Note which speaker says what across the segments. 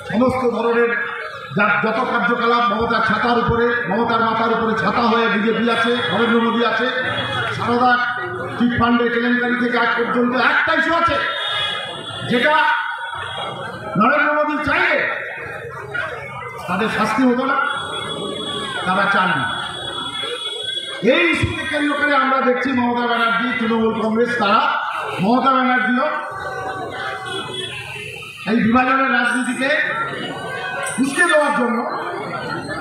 Speaker 1: সমস্ত ধরনের যত কার্যকলাপ মমতার ছাতার উপরে, মমতার মাথার উপরে ছাতা হয়ে বিজেপি আছে, নরেন্দ্র মোদী আছে। সারদা চিট ফান্ডের কেলেঙ্কারি থেকে আজ পর্যন্ত একটা ইস্যু আছে যেটা নরেন্দ্র মোদী চাইলে তাদের শাস্তি হতো না, তারা চাননি। এই ইস্যুকে কেন্দ্র করে আমরা দেখছি মমতা ব্যানার্জি, তৃণমূল কংগ্রেস, তারা মমতা ব্যানার্জিও এই বিভাজনের রাজনীতিকে উস্কে দেওয়ার জন্য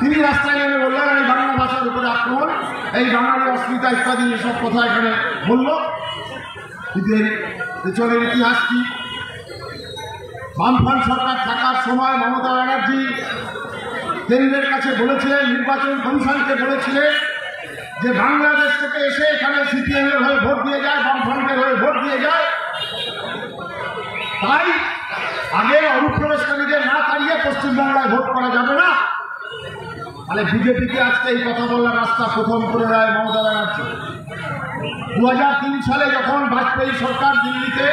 Speaker 1: তিনি রাস্তায় নেমে বললেন এই বাংলা ভাষার উপরে আক্রমণ, এই বাঙালি অস্মিতা ইত্যাদি এসব কথা এখানে বলল। কিন্তু এর পেছনের ইতিহাস কি? বামফ্রন্ট সরকার থাকার সময় মমতা ব্যানার্জি কেন্দ্রের কাছে বলেছিলেন, নির্বাচন কমিশনকে বলেছিলেন যে বাংলাদেশ থেকে এসে এখানে সিপিএমের হয়ে ভোট দিয়ে যায়, বামফ্রন্টের হয়ে ভোট দিয়ে যায়, তাই আগে অনুপ্রবেশকারীদের না তাড়িয়ে পশ্চিমবাংলায় ভোট করা যাবে না। তাহলে বিজেপিকে আজকে এই কথা বলার রাস্তা প্রথম করে দেয় মমতা ব্যানার্জি। 2003 সালে যখন বাজপেয়ী সরকার দিল্লিতে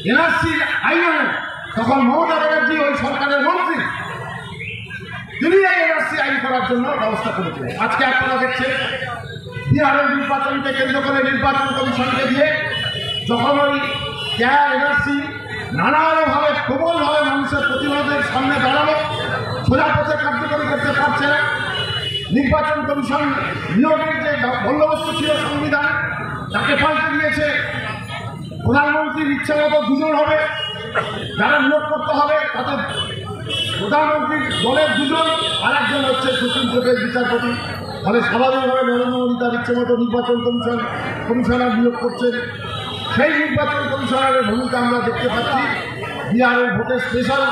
Speaker 1: এনআরসি আইন আনে, তখন মমতা ব্যানার্জি ওই সরকারের মন্ত্রী, তিনি এই এনআরসি আইন করার জন্য ব্যবস্থা করেছিলেন। আজকে আপনারা দেখছেন বিহারের নির্বাচনকে কেন্দ্র করে নির্বাচন কমিশনকে দিয়ে যখন ওই এনআরসি নানাভাবে প্রবলভাবে মানুষের প্রতিবাদের সামনে দাঁড়ালো, সোজা পথে কার্যকরী করতে পারছে না। নির্বাচন কমিশন নিয়োগের যে বন্দোবস্ত ছিল সংবিধান, তাকে পাল্টে দিয়েছে। প্রধানমন্ত্রীর ইচ্ছা মতো দুজন হবে, যারা নিয়োগ করতে হবে তাদের প্রধানমন্ত্রীর দলের দুজন, আর একজন হচ্ছে সুপ্রিম কোর্টের বিচারপতি। ফলে স্বাভাবিকভাবে নরেন্দ্র মোদী তার ইচ্ছে মতো নির্বাচন কমিশনার নিয়োগ করছেন। সেই নির্বাচন কমিশনারের ভূমিকা আমরা দেখতে পাচ্ছি। বিহারের ভোটের স্পেশাল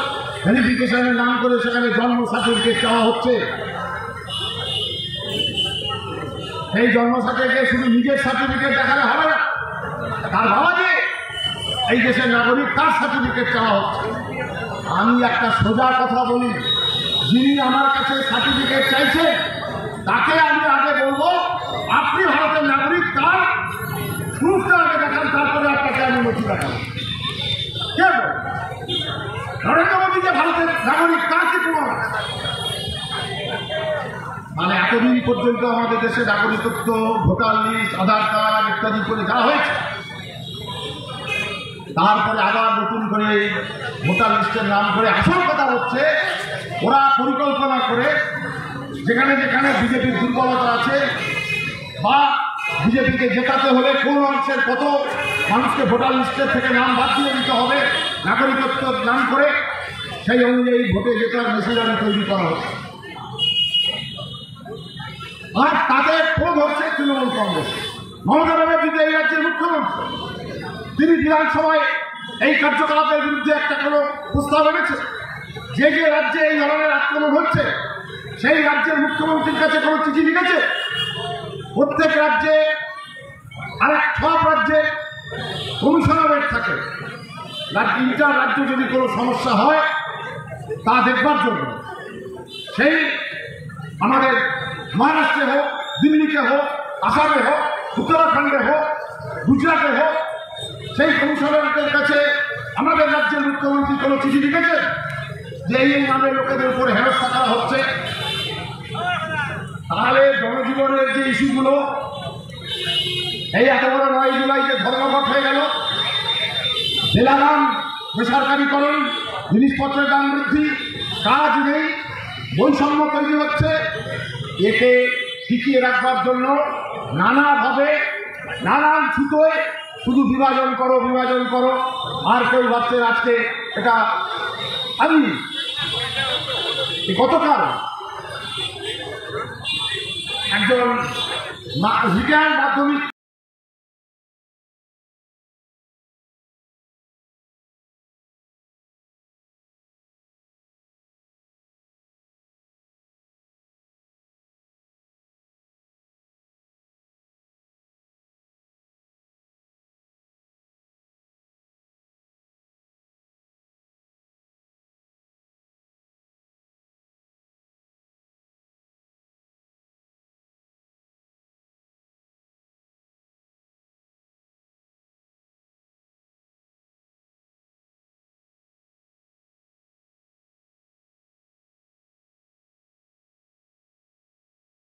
Speaker 1: ভেরিফিকেশনের নাম করে সেখানে জন্ম সার্টিফিকেট চাওয়া হচ্ছে। এই জন্ম সার্টিফিকেট শুধু নিজের সার্টিফিকেট দেখালে হবে না, তার বাবা যে এই দেশের নাগরিক তার সার্টিফিকেট চাওয়া হচ্ছে। আমি একটা সোজা কথা বলি, যিনি আমার কাছে সার্টিফিকেট চাইছে তাকে আমি আগে বলবো আপনি ভারতের নাগরিক, তার প্রুফটা আগে দেখান, তারপরে আপনাকে আমি নথি দেখাবো। কে বল নরেন্দ্র মোদী যে ভারতের নাগরিক, তার কি প্রমাণ আছে? মানে এতদিন পর্যন্ত আমাদের দেশে নাগরিকত্ব, ভোটার লিস্ট, আধার কার্ড ইত্যাদি করে দেওয়া হয়েছে, তারপরে আবার নতুন করে ভোটার লিস্টের নাম করে আসল কথা হচ্ছে ওরা পরিকল্পনা করে যেখানে যেখানে বিজেপির দুর্বলতা আছে বা বিজেপিকে জেতাতে হলে কোন অংশের কত মানুষকে ভোটার লিস্টের থেকে নাম বাদ দিয়ে দিতে হবে নাগরিকত্ব নাম করে, সেই অনুযায়ী ভোটে জেতার মেশিনারি তৈরি করা হচ্ছে। আর তাদের ক্ষোভ হচ্ছে তৃণমূল কংগ্রেস। মমতা ব্যানার্জি এই রাজ্যের মুখ্যমন্ত্রী, তিনি বিধানসভায় এই কার্যকলাপের বিরুদ্ধে একটা কোনো প্রস্তাব এনেছে। যে যে রাজ্যে এই ধরনের আক্রমণ হচ্ছে সেই রাজ্যের মুখ্যমন্ত্রীর কাছে কোনো চিঠি লিখেছে? প্রত্যেক রাজ্যে আর সব রাজ্যে কমিশনারেট থাকে, ইন্টার রাজ্য যদি কোনো সমস্যা হয় তা দেখবার জন্য। সেই আমাদের মহারাষ্ট্রে হোক, দিল্লিতে হোক, আসামে হোক, উত্তরাখণ্ডে হোক, গুজরাটে হোক, সেই কমিশনারদের কাছে আমাদের রাজ্যের মুখ্যমন্ত্রী কোনো চিঠি লিখেছেন যে এই নামে লোকেদের উপরে হেনস্থা করা হচ্ছে? তাহলে জনজীবনের যে ইস্যুগুলো, এই এত বড় 9 জুলাই যে ধর্মঘট হয়ে গেল, জেলানাম বেসরকারিকরণ, জিনিসপত্রের দাম বৃদ্ধি, কাজ নেই, বৈষম্য তৈরি হচ্ছে, একে টিকিয়ে রাখবার জন্য নানাভাবে নানান ছুতোয় শুধু বিভাজন করো বিভাজন করো। আর কেউ ভাবছে আজকে এটা আমি গতকাল একজন রিটায়ার্ড মাধ্যমিক